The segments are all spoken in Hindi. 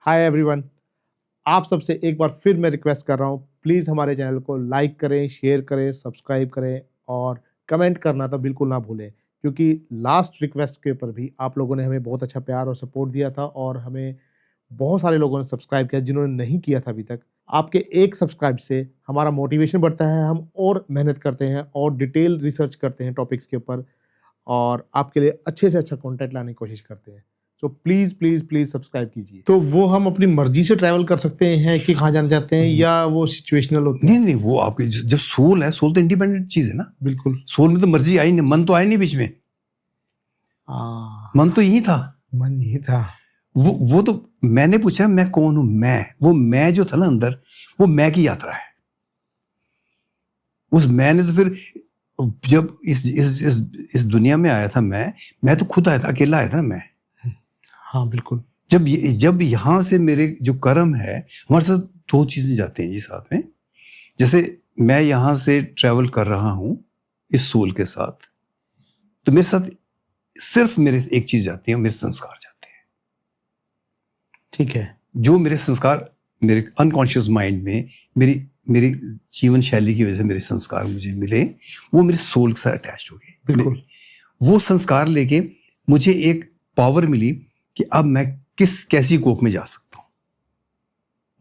हाय एवरीवन, आप सबसे एक बार फिर मैं रिक्वेस्ट कर रहा हूँ, प्लीज़ हमारे चैनल को लाइक करें, शेयर करें, सब्सक्राइब करें और कमेंट करना तो बिल्कुल ना भूलें, क्योंकि लास्ट रिक्वेस्ट के ऊपर भी आप लोगों ने हमें बहुत अच्छा प्यार और सपोर्ट दिया था और हमें बहुत सारे लोगों ने सब्सक्राइब किया जिन्होंने नहीं किया था अभी तक। आपके एक सब्सक्राइब से हमारा मोटिवेशन बढ़ता है, हम और मेहनत करते हैं और डिटेल रिसर्च करते हैं टॉपिक्स के ऊपर और आपके लिए अच्छे से अच्छा कंटेंट लाने की कोशिश करते हैं। So please, please, please subscribe कीजिए। तो वो हम अपनी मर्ज़ी से ट्रैवल कर सकते हैं कि कहाँ जाना चाहते हैं या वो सिचुएशनल होते हैं? नहीं, वो आपकी जब सोल है, सोल तो इंडिपेंडेंट चीज़ है ना। बिल्कुल। सोल में तो मर्जी आई नहीं, मन तो आया नहीं बीच में। मन तो यही था। मन यही था। वो तो मैंने पूछा मैं कौन हूं, वो मैं जो था ना अंदर, वो मैं की यात्रा है। उस मैं ने तो फिर जब इस दुनिया में आया था, मैं तो खुद आया था, अकेला आया था ना मैं। हाँ बिल्कुल। जब यहाँ से मेरे जो कर्म है, हमारे साथ दो चीजें जाते हैं जी साथ में। जैसे मैं यहाँ से ट्रैवल कर रहा हूँ इस सोल के साथ, तो मेरे साथ सिर्फ मेरे एक चीज जाती है, मेरे संस्कार जाते हैं। ठीक है। जो मेरे संस्कार मेरे अनकॉन्शियस माइंड में मेरी जीवन शैली की वजह से मेरे संस्कार मुझे मिले, वो मेरे सोल के साथ अटैच हो गए। बिल्कुल। वो संस्कार लेके मुझे एक पावर मिली कि अब मैं कैसी कोख में जा सकता हूं,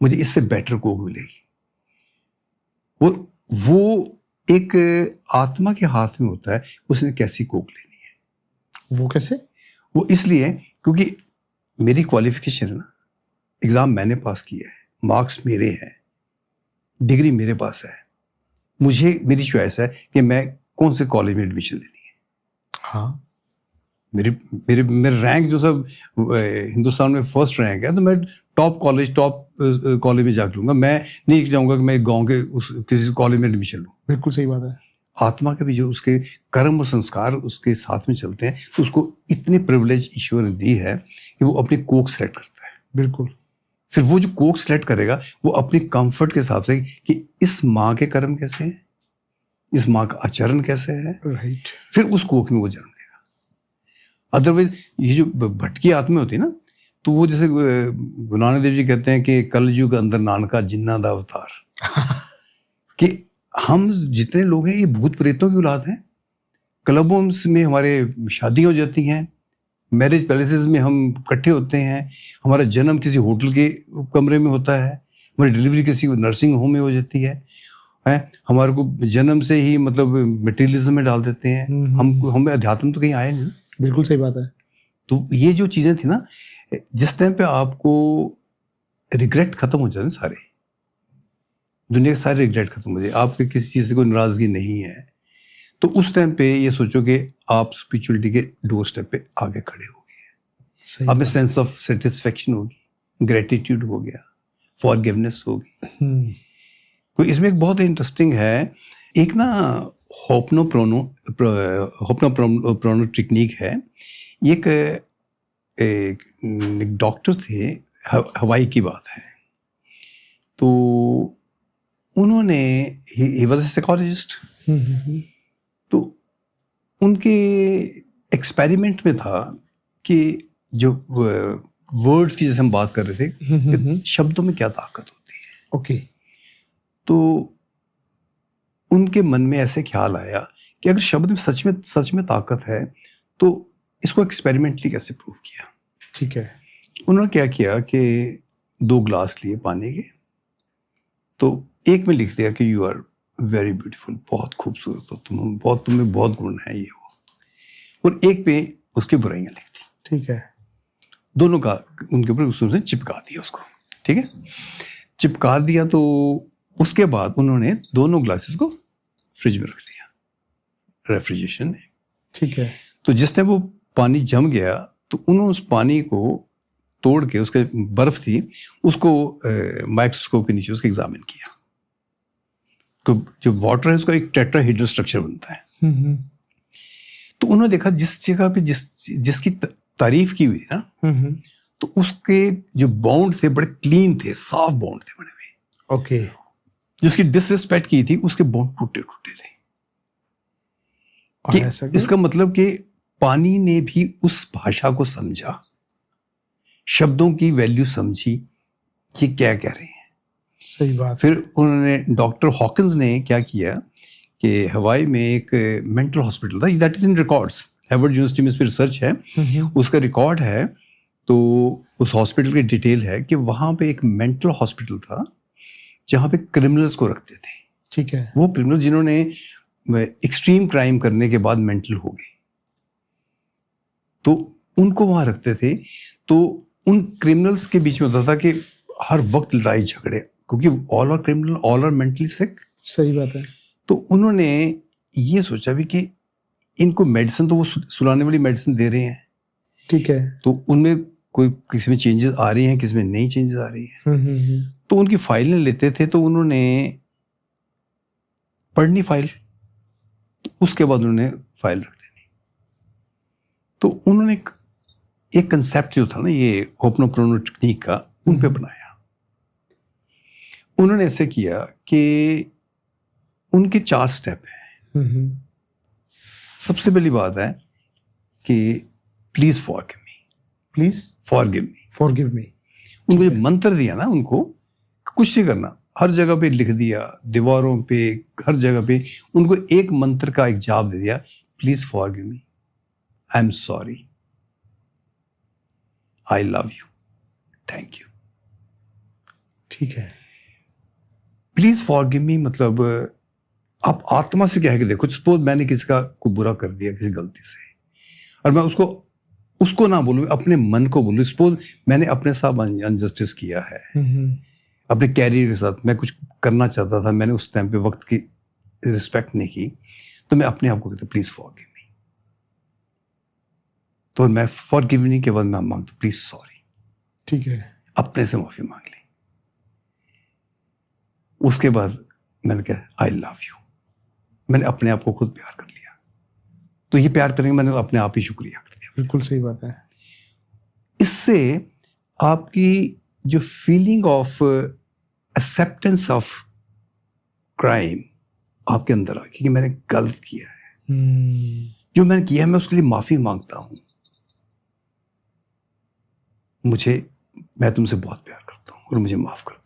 मुझे इससे बेटर कोख मिलेगी। वो एक आत्मा के हाथ में होता है, उसने कैसी कोख लेनी है। वो कैसे? वो इसलिए क्योंकि मेरी क्वालिफिकेशन है ना, एग्जाम मैंने पास किया है, मार्क्स मेरे हैं, डिग्री मेरे पास है, मेरी चॉइस है कि मैं कौन से कॉलेज में एडमिशन लेनी है। हाँ, मेरे रैंक जो सब हिंदुस्तान में फर्स्ट रैंक है, तो मैं टॉप कॉलेज में जाकर लूंगा। मैं नहीं चाहूंगा कि मैं गांव के किसी कॉलेज में एडमिशन लूँ। बिल्कुल सही बात है। आत्मा के भी जो उसके कर्म और संस्कार उसके साथ में चलते हैं, तो उसको इतनी प्रिविलेज ईश्वर ने दी है कि वो अपनी कोख सेलेक्ट करता है। बिल्कुल। फिर वो जो कोख सेलेक्ट करेगा, वो अपनी कंफर्ट के हिसाब से कि इस माँ के कर्म कैसे हैं, इस माँ का आचरण कैसे है, राइट, फिर उस कोख में वो जन्म लेगा। अदरवाइज ये जो भटकी आत्मा होती है ना, तो वो जैसे गुरु नानक देव जी कहते हैं कि कलयुग के अंदर नानका जिन्ना दा अवतार कि हम जितने लोग हैं ये भूत प्रेतों की औलाद हैं। क्लबों में हमारे शादी हो जाती हैं, मैरिज पैलेसेस में हम इकट्ठे होते हैं, हमारा जन्म किसी होटल के कमरे में होता है, हमारी डिलीवरी किसी नर्सिंग होम में हो जाती है, हमारे को जन्म से ही मतलब मटेरियलिज्म में डाल देते हैं। हमें अध्यात्म तो कहीं आया नहीं। बिल्कुल सही बात है। तो ये जो चीजें थी ना, जिस टाइम पे आपको रिग्रेट खत्म हो जाते हैं, सारे दुनिया के सारे रिग्रेट खत्म हो जाए, आपके किसी चीज से कोई नाराजगी नहीं है, तो उस टाइम पे ये सोचो कि आप स्पिरिचुअलिटी के डोर स्टेप पे आगे खड़े हो गए। अब में सेंस ऑफ सेटिस्फेक्शन होगी, ग्रेटिट्यूड हो गया, फॉरगिवनेस होगी। तो इसमें एक बहुत इंटरेस्टिंग है, एक ना होपनोप्रोनो टेक्निक है। एक डॉक्टर थे, हवाई की बात है, तो उन्होंने ही वाज अ साइकोलॉजिस्ट, तो उनके एक्सपेरिमेंट में था कि जो वर्ड्स की जैसे हम बात कर रहे थे कि शब्दों में क्या ताकत होती है। ओके। तो उनके मन में ऐसे ख्याल आया कि अगर शब्द में सच में ताकत है, तो इसको एक्सपेरिमेंटली कैसे प्रूव किया। ठीक है। उन्होंने क्या किया कि 2 ग्लास लिए पानी के, तो एक में लिख दिया कि यू आर वेरी ब्यूटीफुल, बहुत खूबसूरत हो तुम्हें बहुत गुण है ये वो, और एक पे उसकी बुराइयां लिख दी। ठीक है। दोनों का उनके ऊपर उसने चिपका दिया उसको। ठीक है, चिपका दिया, तो उसके बाद उन्होंने दोनों ग्लासेस को फ्रिज में रख दिया, रेफ्रिजरेशन में। ठीक है। तो जिस टाइम वो पानी जम गया, तो उन्होंने उस पानी को तोड़ के, उसके बर्फ थी, उसको माइक्रोस्कोप के नीचे उसको एग्जामिन किया। तो जो वाटर है उसका एक टेट्राहेड्रल स्ट्रक्चर बनता है। तो उन्होंने देखा जिस जगह पे जिसकी तारीफ की हुई ना, तो उसके जो बाउंड थे बड़े क्लीन थे, साफ बाउंड थे बने हुए। ओके। जिसकी डिसरिस्पेक्ट की थी उसके बाउंड टूटे टूटे थे। कि इसका मतलब कि पानी ने भी उस भाषा को समझा, शब्दों की वैल्यू समझी, ये क्या कह रहे हैं। सही बात। फिर उन्होंने डॉक्टर हॉकिंस ने क्या किया कि हवाई में एक मेंटल हॉस्पिटल था, that is in records, Harvard university में इस पर रिसर्च है, उसका रिकॉर्ड है। तो उस हॉस्पिटल की डिटेल है कि वहाँ पे एक मेंटल हॉस्पिटल था जहाँ पे क्रिमिनल्स को रखते थे। ठीक है। वो क्रिमिनल जिन्होंने एक्सट्रीम क्राइम करने के बाद मेंटल हो गए, तो उनको वहाँ रखते थे। तो उन क्रिमिनल्स के बीच में होता था कि हर वक्त लड़ाई झगड़े, क्योंकि all are criminal, all are mentally sick. सही बात है। तो उन्होंने ये सोचा भी कि इनको मेडिसिन तो वो सुलाने वाली मेडिसिन दे रहे हैं, ठीक है। तो उनमें कोई किसी में चेंजेस आ रही हैं, किसी में नहीं चेंजेस आ रही हैं। तो उनकी फाइलें लेते थे, तो उन्होंने पढ़नी फाइल, तो उसके बाद उन्होंने फाइल रख देनी। तो उन्होंने एक कंसेप्ट जो था ना ये होपनोपोनोनो टेक्निक का, उन पे बनाया। उन्होंने ऐसे किया कि उनके 4 स्टेप हैं। सबसे पहली बात है कि please forgive me, please forgive me, forgive me. उनको जो मंत्र दिया ना, उनको कुछ नहीं करना, हर जगह पे लिख दिया, दीवारों पे, हर जगह पे उनको एक मंत्र का एक जवाब दे दिया, please forgive me, I am sorry, I love you, thank you. ठीक है। प्लीज फॉरगिव मी मतलब आप आत्मा से कह के देखो। सपोज मैंने किसी का को बुरा कर दिया किसी गलती से, और मैं उसको ना बोलूं, अपने मन को बोलूं। सपोज मैंने अपने साथ अनजस्टिस किया है, अपने कैरियर के साथ मैं कुछ करना चाहता था, मैंने उस टाइम पे वक्त की रिस्पेक्ट नहीं की, तो मैं अपने आप को कहता प्लीज फॉरगिव मी। तो मैं फॉरगिवनी के बाद मैं मांगता प्लीज सॉरी। ठीक है। अपने से माफी मांग ली। उसके बाद मैंने कहा आई लव यू, मैंने अपने आप को खुद प्यार कर लिया। तो ये प्यार करने मैंने अपने आप ही शुक्रिया कर दिया। बिल्कुल सही बात है। इससे आपकी जो feeling of acceptance of crime आपके अंदर आ गई कि मैंने गलत किया है, जो मैंने किया है मैं उसके लिए माफी मांगता हूं, मैं तुमसे बहुत प्यार करता हूं और मुझे माफ कर दो।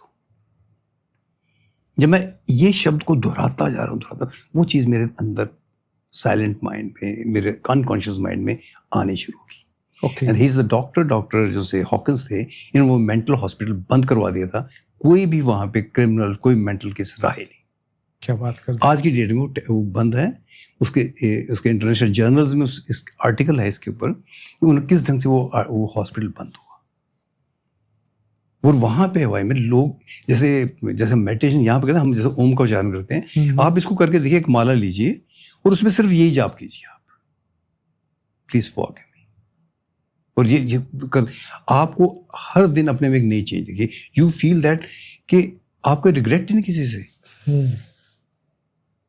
जब मैं ये शब्द को दोहराता जा रहा हूं, वो चीज मेरे अंदर साइलेंट माइंड में, मेरे अनकॉन्शियस माइंड में आनी शुरू होगी। And he is the doctor जो से हॉकिंस थे, इन्होंने वो मेंटल हॉस्पिटल बंद करवा दिया था। कोई भी वहां पे क्रिमिनल, कोई मेंटल केस रहा ही नहीं। क्या बात करते, आज की डेट में वो बंद है। उसके इंटरनेशनल जर्नल्स में इस आर्टिकल है इसके ऊपर, किस ढंग से वो हॉस्पिटल बंद हुआ। और वहां पे हवाई में लोग जैसे मेडिटेशन यहाँ पे कहते हैं, हम जैसे ओम का उच्चारण करते हैं, आप इसको करके देखिए, एक माला लीजिए और उसमें सिर्फ यही जाप कीजिए आप, प्लीज फॉरगिव मी। और ये कर आपको हर दिन अपने में एक नई चेंज देखिए। यू फील दैट कि आपको रिग्रेट ही नहीं किसी से।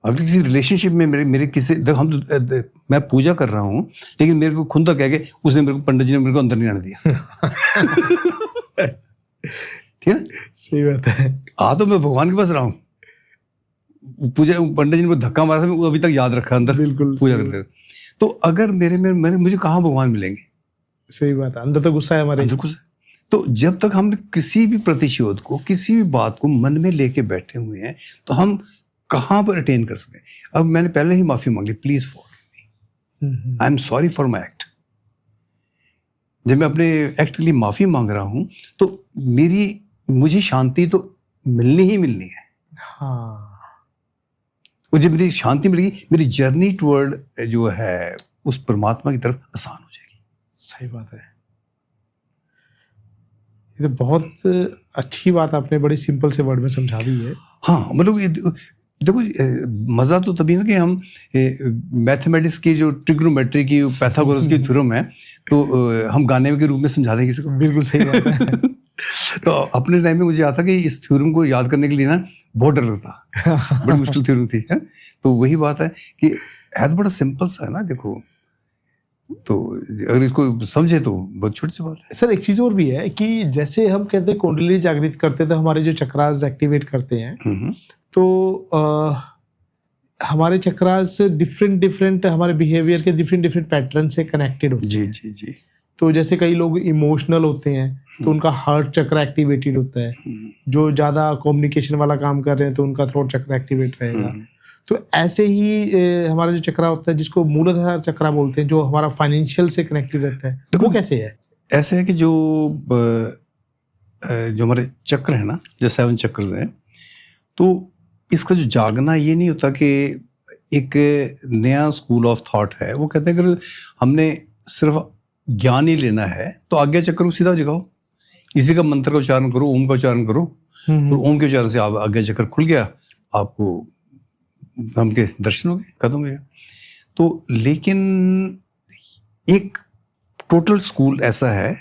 अगर किसी रिलेशनशिप में मेरे किसी मैं पूजा कर रहा हूँ, लेकिन मेरे को खुंदा कह के उसने मेरे को, पंडित जी ने मेरे को अंदर नहीं आने दिया। ठीक है, सही बात है। तो मैं भगवान के पास रहा हूँ, पूजा, पंडित जी ने मुझे धक्का मारा था, मैं अभी तक याद रखा अंदर, बिल्कुल पूजा करते। तो अगर मुझे कहाँ भगवान मिलेंगे? सही बात है, अंदर तो गुस्सा है हमारे, अंदर गुस्सा। तो जब तक हम किसी भी प्रतिशोध को, किसी भी बात को मन में लेके बैठे हुए हैं, तो हम कहाँ पर अटेन कर सकते हैं? अब मैंने पहले ही माफी मांग ली, please forgive me, I am sorry for my act. जब मैं अपने एक्ट के लिए माफी मांग रहा हूं, तो मुझे शांति तो मिलनी ही मिलनी है। हाँ, और जब मेरी शांति मिलेगी, मेरी जर्नी टुवर्ड जो है उस परमात्मा की तरफ आसान हो जाएगी। सही बात है। ये तो बहुत अच्छी बात आपने बड़ी सिंपल से वर्ड में समझा दी है। हाँ, मतलब देखो, मज़ा तो तभी ना कि हम मैथमेटिक्स की जो ट्रिग्नोमेट्री की, पैथागोरस की थ्योरम है, तो हम गाने के रूप में समझा रहे हैं किसी को। बिल्कुल सही बात है। तो अपने टाइम में मुझे आता कि इस थ्योरम को याद करने के लिए ना बहुत डर लगता, बड़ी मुश्किल थ्योरम थी है? तो वही बात है कि है तो बड़ा सिंपल सा है ना, देखो, तो अगर इसको समझे तो बहुत छोटी सी बात है। सर एक चीज़ और भी है कि जैसे हम कहते हैं कुंडली जागृत करते तो हमारे जो चक्रास एक्टिवेट करते हैं, तो हमारे चक्रास डिफरेंट हमारे बिहेवियर के डिफरेंट पैटर्न से कनेक्टेड होते हैं। जी। तो जैसे कई लोग इमोशनल होते हैं तो उनका हार्ट चक्र एक्टिवेटेड होता है, जो ज़्यादा कम्युनिकेशन वाला काम कर रहे हैं तो उनका थ्रोट चक्र एक्टिवेट रहेगा। तो ऐसे ही हमारा जो चक्रा होता है जिसको मूलाधार चक्रा बोलते हैं, जो हमारा फाइनेंशियल से कनेक्टेड रहता है, तो वो कैसे है? ऐसे है कि जो हमारे चक्र है ना, जो 7 चक्र हैं, तो इसका जो जागना ये नहीं होता कि एक नया स्कूल ऑफ थॉट है, वो कहते हैं अगर हमने सिर्फ ज्ञान ही लेना है तो आज्ञा चक्र को सीधा जगाओ, इसी का मंत्र का उच्चारण करो, ओम का उच्चारण करो, और ओम के उच्चारण से आज्ञा चक्र खुल गया, आपको हम के दर्शन हो गए, खत्म हो गया। तो लेकिन एक टोटल स्कूल ऐसा है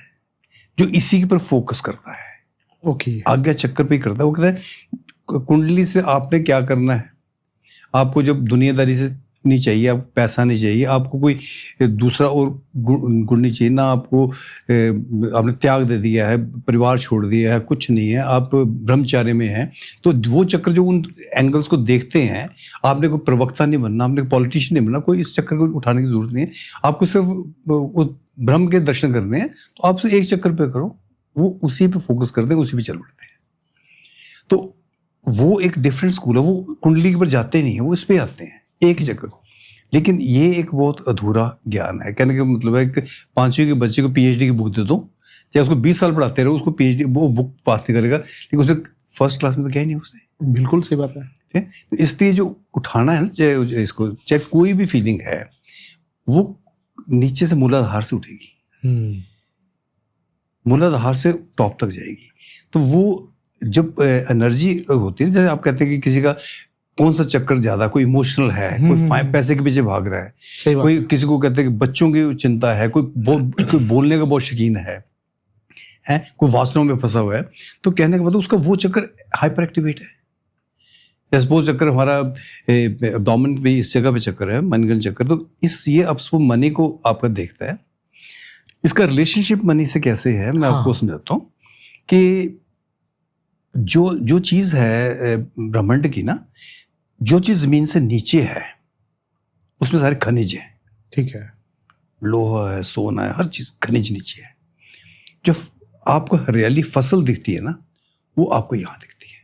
जो इसी के पर फोकस करता है, ओके, आज्ञा चक्र पे ही करता है। वो कहता है कुंडली से आपने क्या करना है, आपको जब दुनियादारी से नहीं चाहिए, आपको पैसा नहीं चाहिए, आपको कोई दूसरा और गुण नहीं चाहिए ना, आपको आपने त्याग दे दिया है, परिवार छोड़ दिया है, कुछ नहीं है, आप ब्रह्मचार्य में हैं, तो वो चक्र जो उन एंगल्स को देखते हैं, आपने कोई प्रवक्ता नहीं बनना, आपने पॉलिटिशियन नहीं बनना, कोई इस चक्र को उठाने की जरूरत नहीं है, आपको सिर्फ वो ब्रह्म के दर्शन करने हैं, तो आप सिर्फ एक चक्कर पे करो, वो उसी पे फोकस करते हैं, उसी पे चल पड़ते हैं। तो वो एक डिफरेंट स्कूल है, वो कुंडली के पर जाते नहीं है, वो इस पे आते हैं, एक ही चक्कर। लेकिन ये एक बहुत अधूरा ज्ञान है। कहने का मतलब है कि 5वीं के बच्चे को पीएचडी की बुक दे दो, चाहे उसको 20 साल पढ़ाते रहो, उसको पीएचडी वो बुक पास नहीं करेगा, लेकिन उसने फर्स्ट क्लास में तो क्या ही नहीं उसने। बिल्कुल सही बात है। तो इसलिए जो उठाना है ना, चाहे इसको, चाहे कोई भी फीलिंग है, वो नीचे से मूलाधार से उठेगी, मूलाधार से टॉप तक जाएगी। तो वो जब एनर्जी होती है, जैसे आप कहते हैं कि किसी का कौन सा चक्कर ज्यादा, कोई इमोशनल है, कोई पैसे के पीछे भाग रहा है, कोई किसी को कहते हैं कि बच्चों की चिंता है, कोई बोलने का बहुत शौकीन है, कोई वासनाओं में फंसा हुआ है, तो कहने का मतलब उसका वो चक्कर हाइपर एक्टिवेट है। सपोज चक्कर हमारा एब्डोमेन पे इस जगह पे चक्कर है, मनगन चक्कर, तो ये अब मनी को आपका देखता है। इसका रिलेशनशिप मनी से कैसे है, मैं आपको समझाता हूँ कि जो चीज है ब्रह्मांड की ना, जो चीज जमीन से नीचे है उसमें सारे खनिज हैं, ठीक है, लोहा है, सोना है, हर चीज खनिज नीचे है। जो आपको हरियाली फसल दिखती है ना, वो आपको यहाँ दिखती है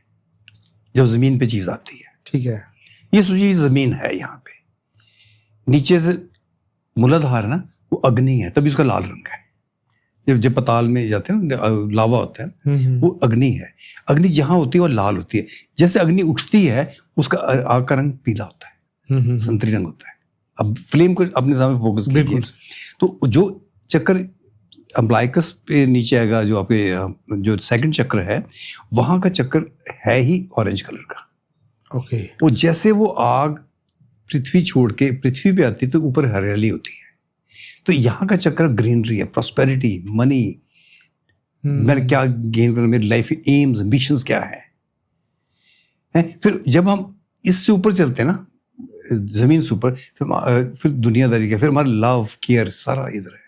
जब जमीन पे चीज आती है, ठीक है। ये सोचिए जमीन है, यहाँ पे नीचे से मूलाधार है ना, वो अग्नि है, तभी उसका लाल रंग है। जब पताल में जाते हैं ना, लावा होता है, वो अग्नि है। अग्नि जहां होती है वो लाल होती है। जैसे अग्नि उठती है उसका आग का रंग पीला होता है, संतरी रंग होता है। अब फ्लेम को अपने सामने फोकस कीजिए, तो जो चक्र अम्बलाइकस पे नीचे आएगा, जो आपके जो सेकंड चक्र है, वहां का चक्र है ही ऑरेंज कलर का। ओके, वो जैसे वो आग पृथ्वी छोड़ के पृथ्वी पे आती है तो ऊपर हरियाली होती है। तो यहाँ का चक्र ग्रीनरी है, प्रॉस्पेरिटी, मनी, मैंने क्या गेन करना, मेरी लाइफ एम्स, एम्बिशंस क्या है? फिर जब हम इससे ऊपर चलते हैं ना, जमीन से ऊपर, फिर दुनियादारी का, फिर हमारा लव केयर सारा इधर है।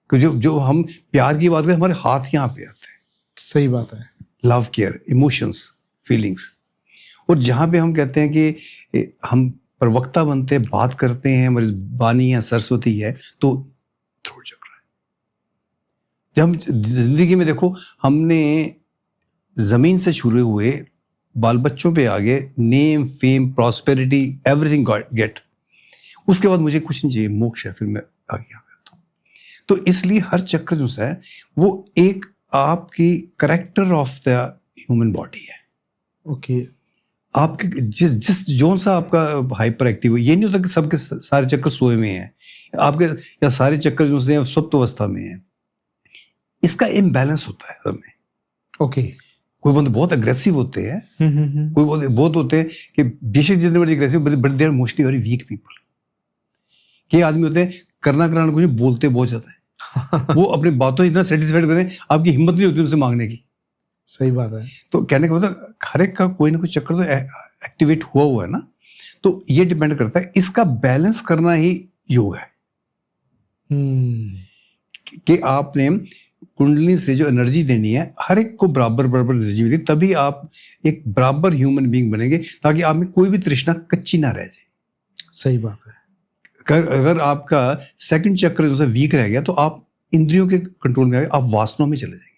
जो हम प्यार की बात करें, हमारे हाथ यहाँ पे आते हैं। सही बात है। Love care, emotions, feelings. और जहाँ पे हम कहते हैं कि हम प्रवक्ता बनते हैं, बात करते हैं, हमारी वाणी है, सरस्वती है, तो थ्रोट चक्र है। जब हम जिंदगी में देखो, हमने जमीन से शुरू हुए, बाल बच्चों पे आगे, name, fame, prosperity, everything get, उसके बाद मुझे कुछ नहीं चाहिए, मोक्ष है, फिर मैं आगे आ जाता हूँ। तो इसलिए हर चक्र जो है वो एक आपकी character of the human body है। ओके, आपके जिस जोन सा आपका हाइपर एक्टिव है, ये नहीं होता कि सबके सारे चक्कर सोए में हैं, आपके या सारे चक्कर जो हैं सुप्त अवस्था में हैं। इसका इम्बैलेंस होता है सब में। ओके, कोई बंदे बहुत अग्रेसिव होते हैं, कोई बहुत होते हैं कि बेशक जितने बड़े aggressive, but they are mostly very weak people. के आदमी होते हैं करना कुछ, बोलते बहुत ज्यादा है। वो अपनी बातों इतना सेटिस्फाइड करते हैं, आपकी हिम्मत नहीं होती उनसे मांगने की। सही बात है। तो कहने का मतलब हर एक का कोई ना कोई चक्कर तो एक्टिवेट हुआ है ना, तो ये डिपेंड करता है, इसका बैलेंस करना ही योग है। कि आपने कुंडली से जो एनर्जी देनी है, हर एक को बराबर एनर्जी मिलेगी, तभी आप एक बराबर ह्यूमन बीइंग बनेंगे, ताकि आप में कोई भी तृष्णा कच्ची ना रह जाए। सही बात है। अगर आपका सेकंड चक्र जो वीक रह गया, तो आप इंद्रियों के कंट्रोल में आ गए, आप वासनाओं में चले जाएंगे।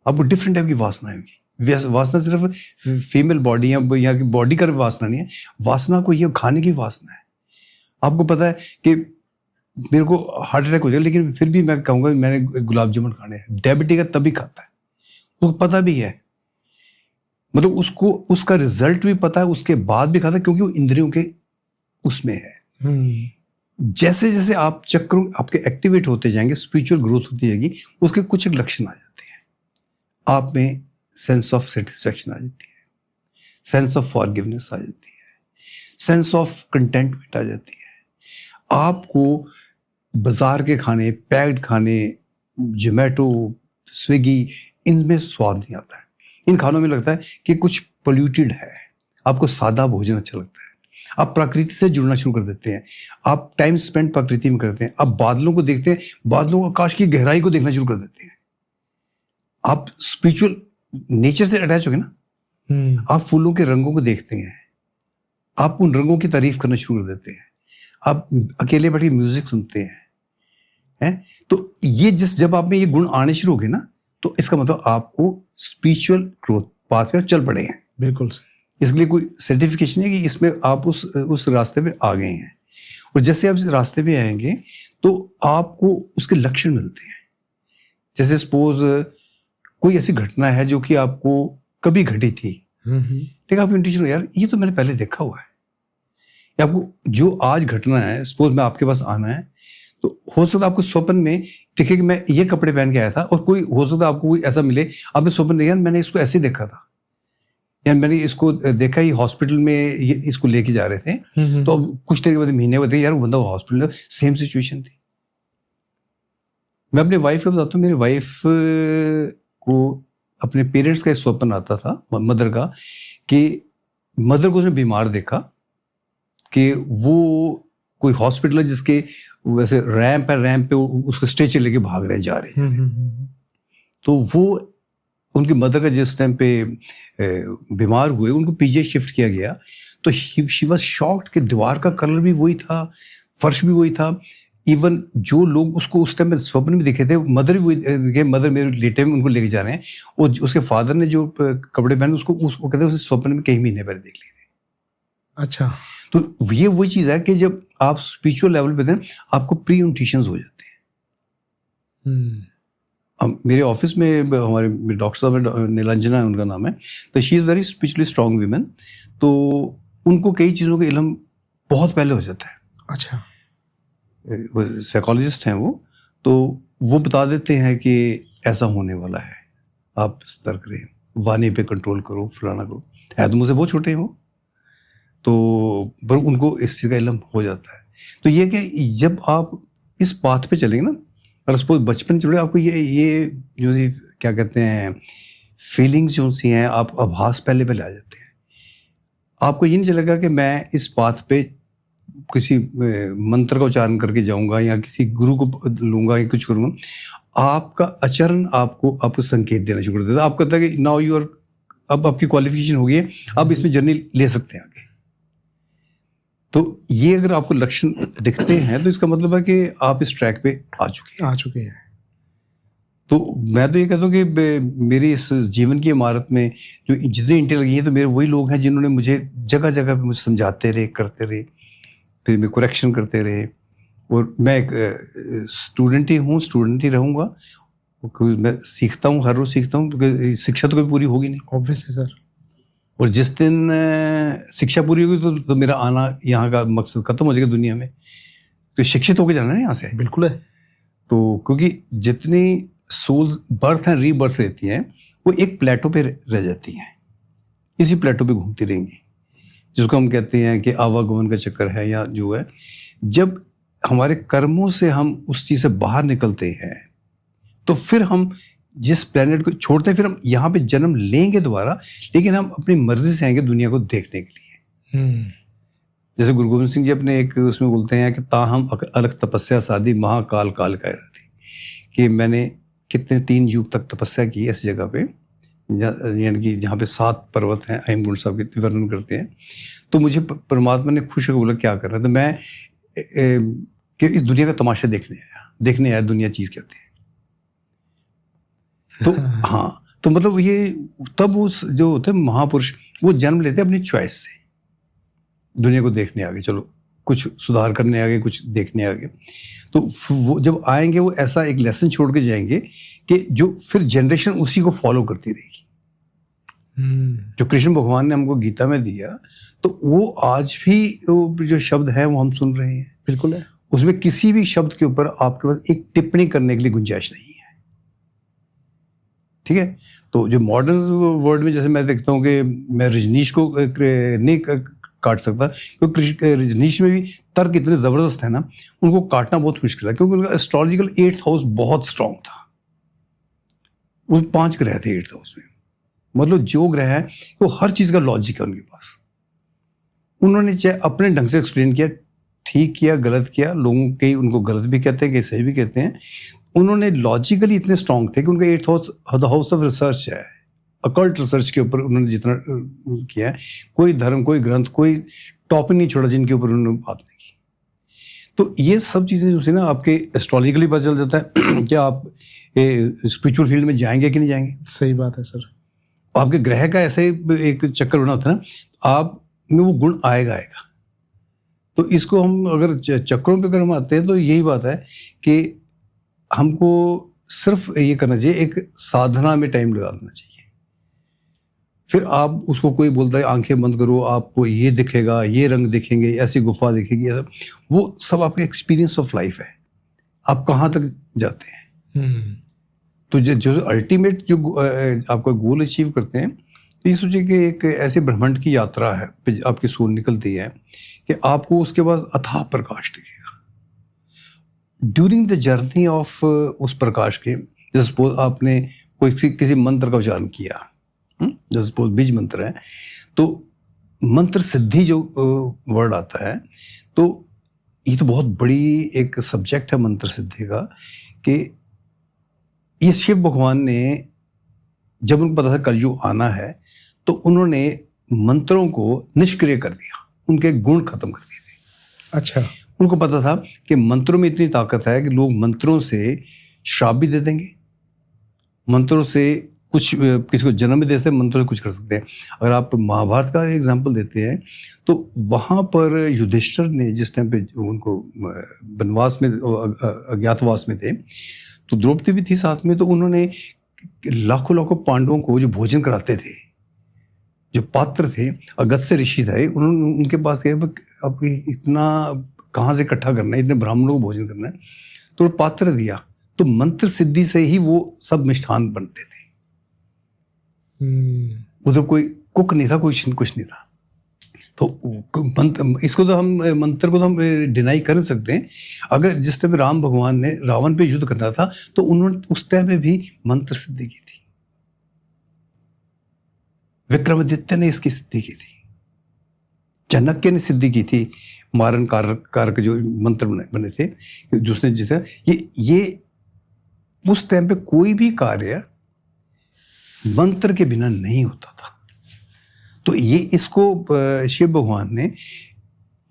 आपको डिफरेंट टाइप की वासना होगी। वासना सिर्फ फीमेल बॉडी या यहाँ की बॉडी का वासना नहीं है, वासना को ये खाने की वासना है। आपको पता है कि मेरे को हार्ट अटैक हो जाएगा, लेकिन फिर भी मैं कहूँगा मैंने गुलाब जामुन खाने हैं। डायबिटिक है तभी खाता है, उसको पता भी है, मतलब उसको उसका रिजल्ट भी पता है, उसके बाद भी खाता है, क्योंकि वो इंद्रियों के उसमें है। जैसे जैसे आप चक्र आपके एक्टिवेट होते जाएंगे, स्पिरिचुअल ग्रोथ होती जाएगी, उसके कुछ एक लक्षण आ जाते हैं। आप में सेंस ऑफ सेटिस्फैक्शन आ जाती है, सेंस ऑफ फॉरगिवनेस आ जाती है, सेंस ऑफ कंटेंटमेंट आ जाती है। आपको बाजार के खाने, पैक्ड खाने, जोमेटो, स्विगी, इनमें स्वाद नहीं आता है। इन खानों में लगता है कि कुछ पोल्यूटेड है। आपको सादा भोजन अच्छा लगता है, आप प्रकृति से जुड़ना शुरू कर देते हैं, आप टाइम स्पेंड प्रकृति में करते हैं, आप बादलों को देखते हैं, बादलों आकाश की गहराई को देखना शुरू कर देते हैं। आप स्पिरिचुअल नेचर से अटैच हो गए ना। आप फूलों के रंगों को देखते हैं, आप उन रंगों की तारीफ करना शुरू कर देते हैं, आप अकेले बैठे म्यूजिक सुनते हैं। तो ये जब आप में ये गुण आने शुरू हो गए ना, तो इसका मतलब आपको स्पिरिचुअल ग्रोथ पाथ पे चल पड़े हैं। बिल्कुल। इसके लिए कोई सर्टिफिकेशन है कि इसमें आप उस रास्ते पे आ गए हैं। और जैसे आप इस रास्ते पे आएंगे तो आपको उसके लक्षण मिलते हैं। जैसे सपोज कोई ऐसी घटना है जो कि आपको कभी घटी थी, ठीक है, आप इंट्यूशन, यार ये तो मैंने पहले देखा हुआ है। या आपको जो आज घटना है, सपोज में आपके पास आना है, तो हो सकता है आपको स्वप्न में दिखे कि मैं ये कपड़े पहन के आया था, और कोई हो सकता है आपको कोई ऐसा मिले, आपने स्वप्न देखा, यार मैंने इसको ऐसे देखा था, यार मैंने इसको देखा ही हॉस्पिटल में, ये इसको लेके जा रहे थे, तो अब कुछ देर के बाद महीने बाद यार वो बंदा हॉस्पिटल में, सेम सिचुएशन थी। मैं अपने वाइफ को बताता हूँ, मेरी वाइफ को अपने पेरेंट्स का स्वप्न आता था, मदर का, कि मदर को उसने बीमार देखा, कि वो कोई हॉस्पिटल है जिसके वैसे रैंप है, रैंप पे उसको स्ट्रेचर लेके भाग रहे हैं, जा रहे हैं। तो वो उनकी मदर का जिस टाइम पे बीमार हुए, उनको पीजे शिफ्ट किया गया, तो शी वाज शॉक्ड कि दीवार का कलर भी वही था, फर्श भी वही था, इवन जो लोग उसको उस टाइम में स्वप्न में दिखे थे, मदर भी वही, मदर मेरे लेटे में उनको लेके जा रहे हैं, और उसके फादर ने जो कपड़े पहने उसको कहते हैं उसे स्वप्न में कई महीने पहले देख लिए थे। अच्छा, तो ये वही चीज़ है कि जब आप स्पिरिचुअल लेवल पे थे, आपको प्री इंट्यूशंस हो जाते हैं। अब मेरे ऑफिस में हमारे डॉक्टर साहब, नीलांजना है उनका नाम है, तो she is very spiritually strong women, तो उनको कई चीज़ों का इल्म बहुत पहले हो जाता है। अच्छा, वो साइकोलॉजिस्ट हैं वो, तो वो बता देते हैं कि ऐसा होने वाला है, आप सतर्क रहें, वाणी पे कंट्रोल करो, फलाना करो। है तो मुझसे बहुत छोटे हैं वो, तो पर उनको इस चीज़ का इल्म हो जाता है। तो ये कि जब आप इस पाथ पे चलेंगे ना, और सपोज बचपन चले, आपको ये जो क्या कहते हैं फीलिंग्स जो सी हैं, आप आभास पहले आ जाते हैं। आपको ये नहीं चलेगा कि मैं इस पाथ पे किसी मंत्र का उच्चारण करके जाऊंगा या किसी गुरु को लूंगा या कुछ करूंगा। आपका आचरण आपको संकेत देना शुरू कर देता है। आप कहता है कि नाउ यू आर, अब आपकी क्वालिफिकेशन हो गई है, आप इसमें जर्नी ले सकते हैं आगे। तो ये अगर आपको लक्षण दिखते हैं, तो इसका मतलब है कि आप इस ट्रैक पे आ चुके हैं। तो मैं तो ये कहता हूँ कि मेरी इस जीवन की इमारत में जो जितनी ईंटें लगी हैं, तो मेरे वही लोग हैं जिन्होंने मुझे जगह जगह पे मुझे समझाते रहे, करते रहे, फिर मैं करेक्शन करते रहे। और मैं एक स्टूडेंट ही हूँ, स्टूडेंट ही रहूँगा, क्योंकि मैं सीखता हूँ, हर रोज़ सीखता हूँ, क्योंकि शिक्षा तो कभी पूरी होगी नहीं। ऑब्वियस है सर। और जिस दिन शिक्षा पूरी होगी तो मेरा आना यहाँ का मकसद खत्म हो जाएगा दुनिया में। तो शिक्षित होकर जाना है यहाँ से। बिल्कुल है। तो क्योंकि जितनी सोल्स बर्थ एंड रीबर्थ रहती हैं, वो एक प्लेटो पे रह जाती हैं, इसी प्लेटो पे घूमती रहेंगी, जिसको हम कहते हैं कि आवागमन का चक्कर है, या जो है जब हमारे कर्मों से हम उस चीज़ से बाहर निकलते हैं, तो फिर हम जिस प्लेनेट को छोड़ते हैं, फिर हम यहाँ पे जन्म लेंगे दोबारा, लेकिन हम अपनी मर्जी से आएंगे दुनिया को देखने के लिए। जैसे गुरु गोविंद सिंह जी अपने एक उसमें बोलते हैं कि ताहम अलग तपस्या साधी महाकाल काल का रहती, कि मैंने कितने 3 युग तक तपस्या की ऐसी जगह पे, यानी कि जहाँ पे 7 पर्वत हैं, अहिम गुण साहब के वर्णन करते हैं। तो मुझे परमात्मा ने खुश होकर बोला क्या कर रहा है, तो मैं कि इस दुनिया का तमाशा देखने आया दुनिया चीज क्या होती है। तो हाँ, तो मतलब ये तब उस जो होते हैं महापुरुष वो जन्म लेते हैं अपनी चॉइस से, दुनिया को देखने आगे, चलो कुछ सुधार करने आगे, कुछ देखने आगे। तो वो जब आएंगे वो ऐसा एक लेसन छोड़ के जाएंगे कि जो फिर जनरेशन उसी को फॉलो करती रहेगी। जो कृष्ण भगवान ने हमको गीता में दिया, तो वो आज भी वो जो शब्द है वो हम सुन रहे हैं। बिल्कुल है। उसमें किसी भी शब्द के ऊपर आपके पास एक टिप्पणी करने के लिए गुंजाइश नहीं है, ठीक है। तो जो मॉडर्न वर्ल्ड में जैसे मैं देखता हूँ कि मैं रजनीश को नहीं काट सकता, क्योंकि रजनीश में भी तर्क इतने ज़बरदस्त है ना, उनको काटना बहुत मुश्किल है, क्योंकि उनका एस्ट्रोलॉजिकल 8th हाउस बहुत स्ट्रांग था। वो 5 ग्रह थे 8th हाउस में, मतलब जो ग्रह है वो हर चीज़ का लॉजिक है उनके पास। उन्होंने चाहे अपने ढंग से एक्सप्लेन किया, ठीक किया, गलत किया, लोगों के उनको गलत भी कहते हैं, कई सही भी कहते हैं। उन्होंने लॉजिकली इतने स्ट्रांग थे कि उनका 8th house the house of research है, अकल्ट रिसर्च के ऊपर उन्होंने जितना किया है, कोई धर्म, कोई ग्रंथ, कोई टॉपिक नहीं छोड़ा जिनके ऊपर उन्होंने बात नहीं की। तो ये सब चीज़ें जो थी ना, आपके एस्ट्रोलॉजिकली पता चल जाता है कि आप स्पिरिचुअल फील्ड में जाएंगे कि नहीं जाएंगे। सही बात है सर। आपके ग्रह का ऐसे एक चक्कर बना होता है ना, आप में वो गुण आएगा। तो इसको हम अगर चक्रों पे अगर हम आते हैं तो यही बात है कि हमको सिर्फ ये करना चाहिए, एक साधना में टाइम लगा देना चाहिए। फिर आप उसको, कोई बोलता है आंखें बंद करो, आपको ये दिखेगा, ये रंग दिखेंगे, ऐसी गुफा दिखेगी, ऐसा, वो सब आपका एक्सपीरियंस ऑफ लाइफ है, आप कहाँ तक जाते हैं। तो जो अल्टीमेट जो आपका गोल अचीव करते हैं, तो ये सोचिए कि एक ऐसे ब्रह्मांड की यात्रा है, आपकी सोल निकलती है कि आपको उसके बाद अथाह प्रकाश दिखेगा। ड्यूरिंग द जर्नी ऑफ उस प्रकाश के, जैसे सपोज आपने कोई किसी मंत्र का उच्चारण किया, जैसे सपोज बीज मंत्र है, तो मंत्र सिद्धि जो वर्ड आता है, तो ये तो बहुत बड़ी एक सब्जेक्ट है मंत्र सिद्धि का, कि ये शिव भगवान ने जब उनको पता था कलयुग आना है, तो उन्होंने मंत्रों को निष्क्रिय कर दिया, उनके गुण खत्म कर दिए थे। अच्छा। उनको पता था कि मंत्रों में इतनी ताकत है कि लोग मंत्रों से श्राप भी दे देंगे, मंत्रों से कुछ किसी को जन्म भी दे सकते हैं, मंत्रों से कुछ कर सकते हैं। अगर आप महाभारत का एग्जाम्पल देते हैं, तो वहाँ पर युधिष्ठिर ने जिस टाइम पे उनको वनवास में, अज्ञातवास में थे, तो द्रौपदी भी थी साथ में, तो उन्होंने लाखों पांडवों को जो भोजन कराते थे, जो पात्र थे, अगस्त्य ऋषि थे, उन्होंने उनके पास गए, अब इतना कहाँ से इकट्ठा करना है, इतने ब्राह्मणों को भोजन करना है, तो पात्र दिया, तो मंत्र सिद्धि से ही वो सब मिष्ठान बनते थे। उधर कोई कुक नहीं था, कुछ नहीं था। तो इसको तो हम मंत्र को तो हम डिनाई कर सकते हैं। अगर जिस टाइम राम भगवान ने रावण पे युद्ध करना था, तो उन्होंने उस टाइम पे भी मंत्र सिद्धि की थी, विक्रमादित्य ने इसकी सिद्धि की थी, चाणक्य ने सिद्धि की थी, मारन कारक जो मंत्र बने थे, जिसने जिसे ये उस टाइम पे कोई भी कार्य मंत्र के बिना नहीं होता था। तो ये इसको शिव भगवान ने,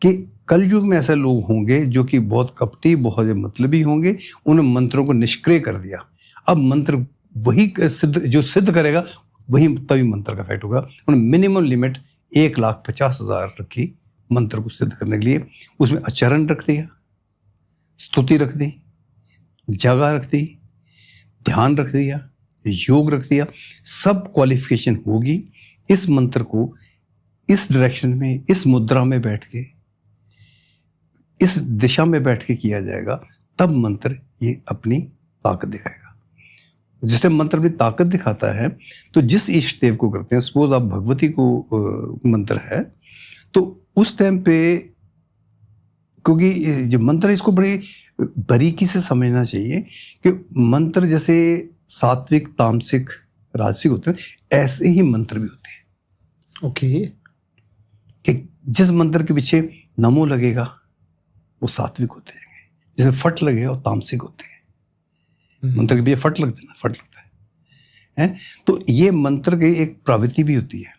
कि कलयुग में ऐसे लोग होंगे जो कि बहुत कपटी, बहुत मतलबी होंगे, उन्होंने मंत्रों को निष्क्रिय कर दिया। अब मंत्र वही जो सिद्ध करेगा, वही तभी मंत्र का इफेक्ट होगा। उन्होंने मिनिमम लिमिट 1,50,000 रखी मंत्र को सिद्ध करने के लिए। उसमें आचरण रख दिया, स्तुति रख दी, जगह रख दी, ध्यान रख दिया, योग रख दिया, सब क्वालिफिकेशन होगी। इस मंत्र को इस डायरेक्शन में, इस मुद्रा में बैठ के, इस दिशा में बैठ के किया जाएगा, तब मंत्र ये अपनी ताकत दिखाएगा। जिस टाइम मंत्र अपनी ताकत दिखाता है, तो जिस इष्ट देव को करते हैं, सपोज आप भगवती को मंत्र है, तो उस टाइम पे, क्योंकि जो मंत्र है इसको बड़ी बारीकी से समझना चाहिए कि मंत्र जैसे सात्विक, तामसिक, राजसिक होते हैं, ऐसे ही मंत्र भी होते हैं। ओके। कि जिस मंत्र के पीछे नमो लगेगा वो सात्विक होते हैं, जिसमें फट लगेगा वो तामसिक होते हैं। मंत्र के पीछे फट लगता है, तो ये मंत्र की एक प्रवृत्ति भी होती है।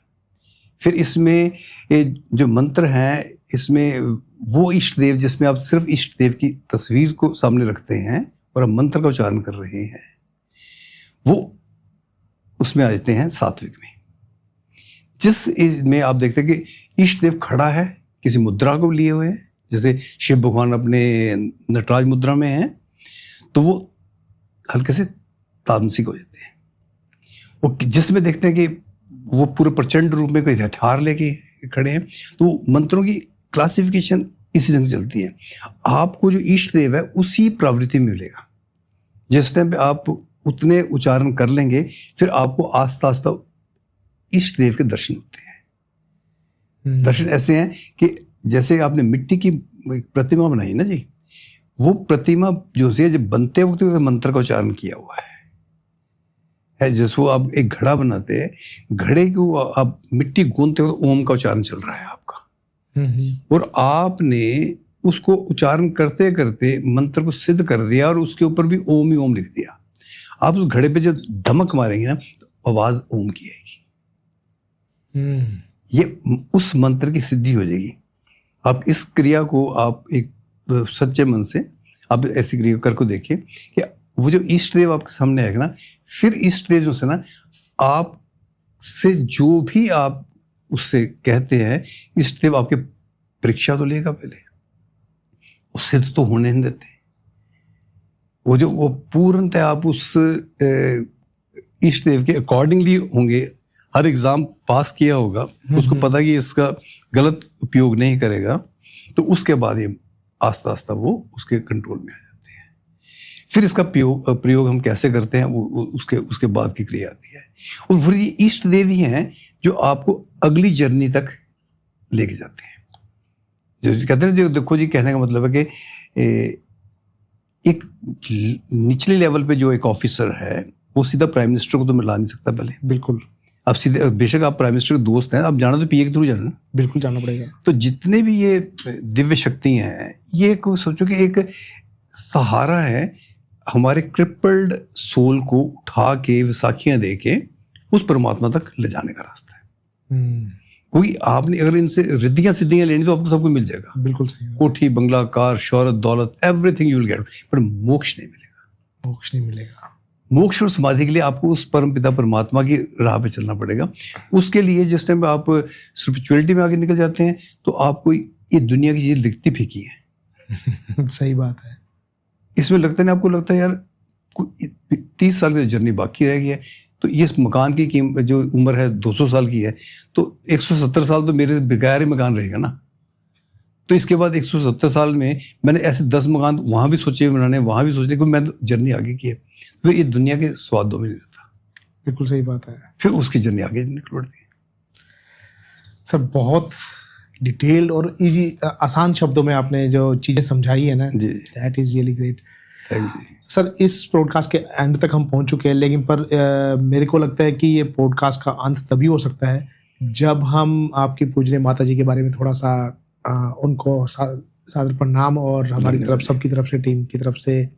फिर इसमें ये जो मंत्र हैं, इसमें वो इष्ट देव जिसमें आप सिर्फ इष्ट देव की तस्वीर को सामने रखते हैं और आप मंत्र का उच्चारण कर रहे हैं, वो उसमें आ जाते हैं सात्विक में। जिस में आप देखते हैं कि इष्ट देव खड़ा है किसी मुद्रा को लिए हुए है, जैसे शिव भगवान अपने नटराज मुद्रा में हैं, तो वो हल्के से तामसिक हो जाते हैं। वो जिसमें देखते हैं कि वो पूरे प्रचंड रूप में कोई हथियार लेके खड़े हैं, तो मंत्रों की क्लासिफिकेशन इसी ढंग से चलती है। आपको जो इष्ट देव है उसी प्रवृत्ति में मिलेगा। जिस टाइम पे आप उतने उच्चारण कर लेंगे, फिर आपको आस्ता आस्ता इष्ट देव के दर्शन होते हैं। दर्शन ऐसे हैं कि जैसे आपने मिट्टी की प्रतिमा बनाई ना जी, वो प्रतिमा जो है जब बनते वक्त मंत्र का उच्चारण किया हुआ है। जैसे वो आप एक घड़ा बनाते हैं, घड़े को आप मिट्टी गूंथते हो तो ओम का उच्चारण चल रहा है आपका, और आपने उसको उच्चारण करते करते मंत्र को सिद्ध कर दिया और उसके ऊपर भी ओम ही ओम लिख दिया। आप उस घड़े पे जो धमक मारेंगे ना, तो आवाज ओम की आएगी। ये उस मंत्र की सिद्धि हो जाएगी। आप इस क्रिया को आप एक सच्चे मन से आप ऐसी क्रिया करके देखें कि वो जो इष्ट देव आपके सामने आएगा ना, फिर इष्ट देव जो से ना आप से जो भी आप उससे कहते हैं, इष्ट देव आपके परीक्षा तो लेगा पहले, उससे तो होने नहीं देते। वो पूर्णतः आप उस इष्ट देव के अकॉर्डिंगली होंगे। हर एग्जाम पास किया होगा, उसको पता कि इसका गलत उपयोग नहीं करेगा, तो उसके बाद ये आस्ता आस्ता वो उसके कंट्रोल में आ जाते हैं। फिर इसका प्रयोग हम कैसे करते हैं, वो उसके बाद की क्रिया आती है। और वो ये इष्ट देव ही हैं जो आपको अगली जर्नी तक लेके जाते हैं। जो कहते हैं, जो देखो जी, कहने का मतलब है कि एक निचले लेवल पे जो एक ऑफिसर है, वो सीधा प्राइम मिनिस्टर को तो मिला नहीं सकता पहले। बिल्कुल। आप सीधे, बेशक आप प्राइम मिनिस्टर के दोस्त हैं, आप जाना तो पीए के थ्रू जाना, बिल्कुल जाना पड़ेगा। तो जितने भी ये दिव्य शक्ति हैं, ये सोचो कि एक सहारा है हमारे क्रिपल्ड सोल को उठा के विसाखियां दे के उस परमात्मा तक ले जाने का रास्ता है। क्योंकि आपने अगर इनसे रिद्धियां सिद्धियां लेनी तो आपको सब कुछ मिल जाएगा। बिल्कुल सही। कोठी, बंगला, कार, शौहरत, दौलत, एवरीथिंग यू विल गेट, पर मोक्ष नहीं मिलेगा। मोक्ष नहीं मिलेगा। मोक्ष और समाधि के लिए आपको उस परम पिता परमात्मा की राह पे चलना पड़ेगा। उसके लिए जिस टाइम पे आप स्पिरिचुअलिटी में आगे निकल जाते हैं, तो आपको ये दुनिया की चीज दिखती फीकी है। सही बात है। इसमें लगता है, आपको लगता है यार 30 साल की जर्नी बाकी रह गई है, तो ये मकान की जो उम्र है 200 साल की है, तो 170 साल तो मेरे बगैर ही मकान रहेगा ना। तो इसके बाद 170 साल में मैंने ऐसे 10 मकान वहां भी सोचे बनाने, वहां भी सोचने, क्योंकि मैं तो जर्नी आगे की है। फिर ये दुनिया के स्वादों में नहीं रहता। बिल्कुल सही बात है। फिर उसकी जर्नी आगे निकल पड़ती है। सर, बहुत डिटेल्ड और इजी, आसान शब्दों में आपने जो चीज़ें समझाई है ना, that is really great. Thank you sir. इस पॉडकास्ट के एंड तक हम पहुंच चुके हैं, लेकिन पर मेरे को लगता है कि ये पॉडकास्ट का अंत तभी हो सकता है जब हम आपकी पूजनीय माता जी के बारे में थोड़ा सा उनको सादर प्रणाम और हमारी तरफ, सबकी तरफ से, टीम की तरफ से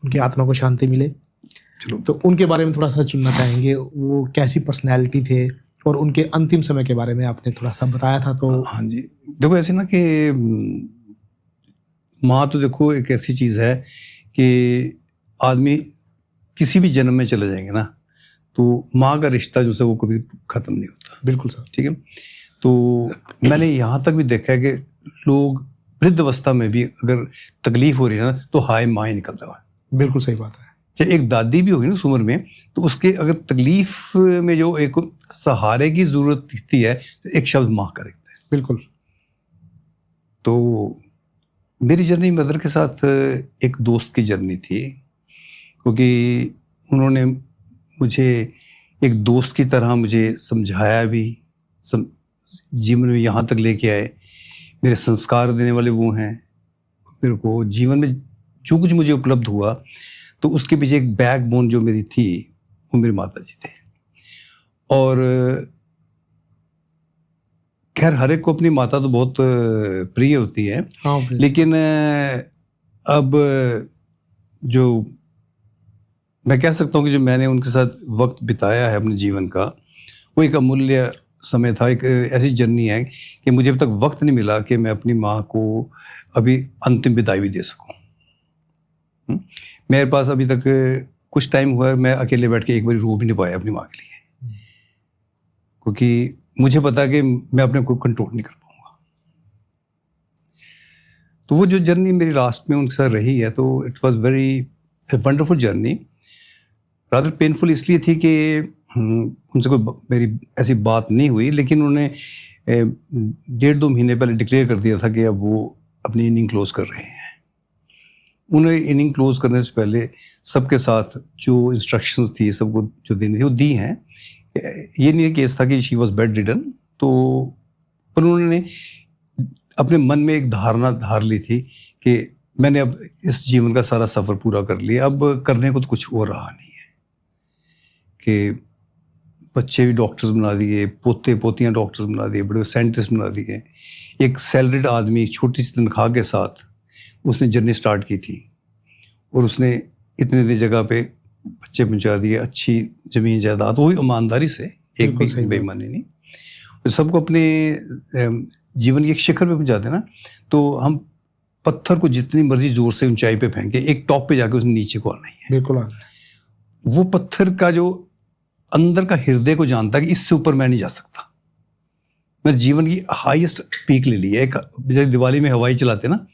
उनकी आत्मा को शांति मिले। तो उनके बारे में थोड़ा सा सुनना चाहेंगे, वो कैसी पर्सनैलिटी थे, और उनके अंतिम समय के बारे में आपने थोड़ा सा बताया था। तो हाँ जी, देखो ऐसे ना कि माँ तो देखो एक ऐसी चीज़ है कि आदमी किसी भी जन्म में चले जाएंगे ना, तो माँ का रिश्ता जो है वो कभी ख़त्म नहीं होता। बिल्कुल सर। ठीक है। तो मैंने यहाँ तक भी देखा है कि लोग वृद्ध अवस्था में भी अगर तकलीफ हो रही है ना, तो हाय माँ ही निकलता है। बिल्कुल सही बात है। चाहे एक दादी भी होगी ना उस उम्र में, तो उसके अगर तकलीफ में जो एक सहारे की जरूरत दिखती है, तो एक शब्द माँ का दिखता है। बिल्कुल। तो मेरी जर्नी मदर के साथ एक दोस्त की जर्नी थी, क्योंकि उन्होंने मुझे एक दोस्त की तरह मुझे समझाया भी, जीवन में यहाँ तक लेके आए। मेरे संस्कार देने वाले वो हैं। मेरे को जीवन में जो कुछ मुझे उपलब्ध हुआ, तो उसके पीछे एक बैकबोन जो मेरी थी, वो मेरी माता जी थे। और खैर हर एक को अपनी माता तो बहुत प्रिय होती है। हाँ, लेकिन अब जो मैं कह सकता हूँ कि जो मैंने उनके साथ वक्त बिताया है अपने जीवन का, वो एक अमूल्य समय था, एक ऐसी जर्नी है कि मुझे अभी तक वक्त नहीं मिला कि मैं अपनी माँ को अभी अंतिम विदाई भी दे सकूं। मेरे पास अभी तक कुछ टाइम हुआ है, मैं अकेले बैठ के एक बार रो भी नहीं पाया अपनी माँ के लिए, क्योंकि मुझे पता है कि मैं अपने को कंट्रोल नहीं कर पाऊंगा। तो वो जो जर्नी मेरी लास्ट में उनके साथ रही है, तो it was very wonderful journey. Rather painful इसलिए थी कि उनसे कोई मेरी ऐसी बात नहीं हुई, लेकिन उन्होंने 1.5-2 महीने पहले डिक्लेयर कर दिया था कि अब वो अपनी इनिंग क्लोज कर रहे हैं। उन्हें इनिंग क्लोज करने से पहले सबके साथ जो इंस्ट्रक्शंस थी, सबको जो देनी थी वो दी हैं। ये नहीं केस था कि शी वॉज बेड रिडन, तो पर उन्होंने अपने मन में एक धारणा धार ली थी कि मैंने अब इस जीवन का सारा सफ़र पूरा कर लिया, अब करने को तो कुछ और रहा नहीं है। कि बच्चे भी डॉक्टर्स बना दिए, पोते पोतियाँ डॉक्टर्स बना दिए, बड़े साइंटिस्ट बना दिए। एक सैलरीड आदमी छोटी सी तनख्वाह के साथ उसने जर्नी स्टार्ट की थी, और उसने इतने दी जगह पे बच्चे पहुँचा दिए, अच्छी ज़मीन जायदाद, वो भी ईमानदारी से, एक भी बेईमानी नहीं। तो सबको अपने जीवन के एक शिखर पे पहुँचाते ना, तो हम पत्थर को जितनी मर्जी जोर से ऊंचाई पे फेंके, एक टॉप पे जाके उसने नीचे को आना ही है। बिल्कुल आना है। वो पत्थर का जो अंदर का हृदय को जानता है कि इससे ऊपर मैं नहीं जा सकता। मैं जीवन की हाईएस्ट पीक ले ली है। एक जैसे दिवाली में हवाई चलाते ना,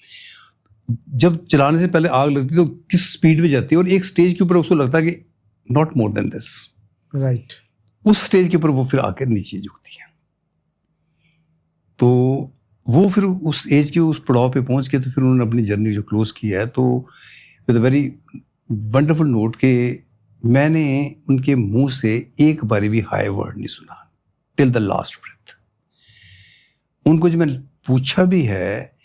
जब चलाने से पहले आग लगती है तो किस स्पीड में जाती है, और एक स्टेज के ऊपर उसको लगता है कि not more than this, right. उस स्टेज के ऊपर वो फिर आकर नीचे झुकती है। तो वो फिर उस एज के उस पड़ाव पे पहुंच के तो फिर उन्होंने अपनी जर्नी जो क्लोज की है, तो with a very wonderful note के मैंने उनके मुंह से एक बारी भी हाई वर्ड नहीं सुना टिल द लास्ट ब्रेथ। उनको जो मैंने पूछा भी है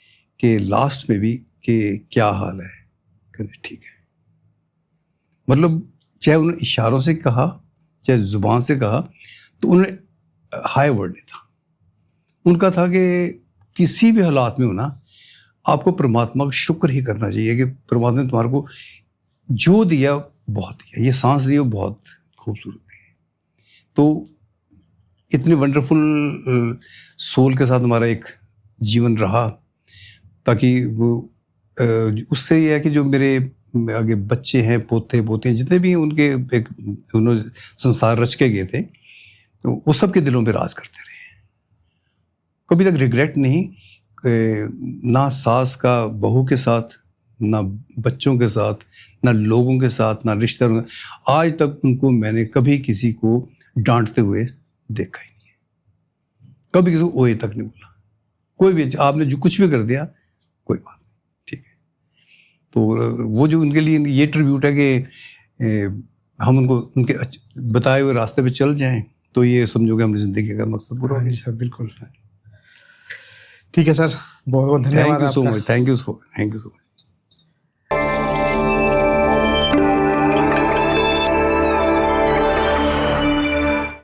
कि लास्ट में भी कि क्या हाल है, कहते ठीक है। मतलब चाहे उन्होंने इशारों से कहा चाहे जुबान से कहा, तो उन्होंने हाई वर्ड नहीं था। उनका था कि किसी भी हालात में हो ना, आपको परमात्मा का शुक्र ही करना चाहिए कि परमात्मा ने तुम्हारे को जो दिया बहुत दिया, ये सांस दी वो बहुत खूबसूरत दी। तो इतनी वंडरफुल सोल के साथ हमारा एक जीवन रहा, ताकि वो उससे ये है कि जो मेरे आगे बच्चे हैं, पोते पोते जितने भी उनके एक उन्होंने संसार रच के गए थे, तो वो सबके दिलों पे राज करते रहे। कभी तक रिग्रेट नहीं, ना सास का बहू के साथ, ना बच्चों के साथ, ना लोगों के साथ, ना रिश्तेदारों। आज तक उनको मैंने कभी किसी को डांटते हुए देखा ही नहीं है, कभी किसी को ओए तक नहीं बोला। कोई भी आपने जो कुछ भी कर दिया कोई बात नहीं, ठीक है। तो वो जो उनके लिए ये ट्रिब्यूट है कि हम उनको उनके बताए हुए रास्ते पे चल जाएं, तो ये समझो कि हमारी जिंदगी का मकसद पूरा हो गया। सर बिल्कुल ठीक है सर, बहुत बहुत धन्यवाद। Thank you so much, thank you so much.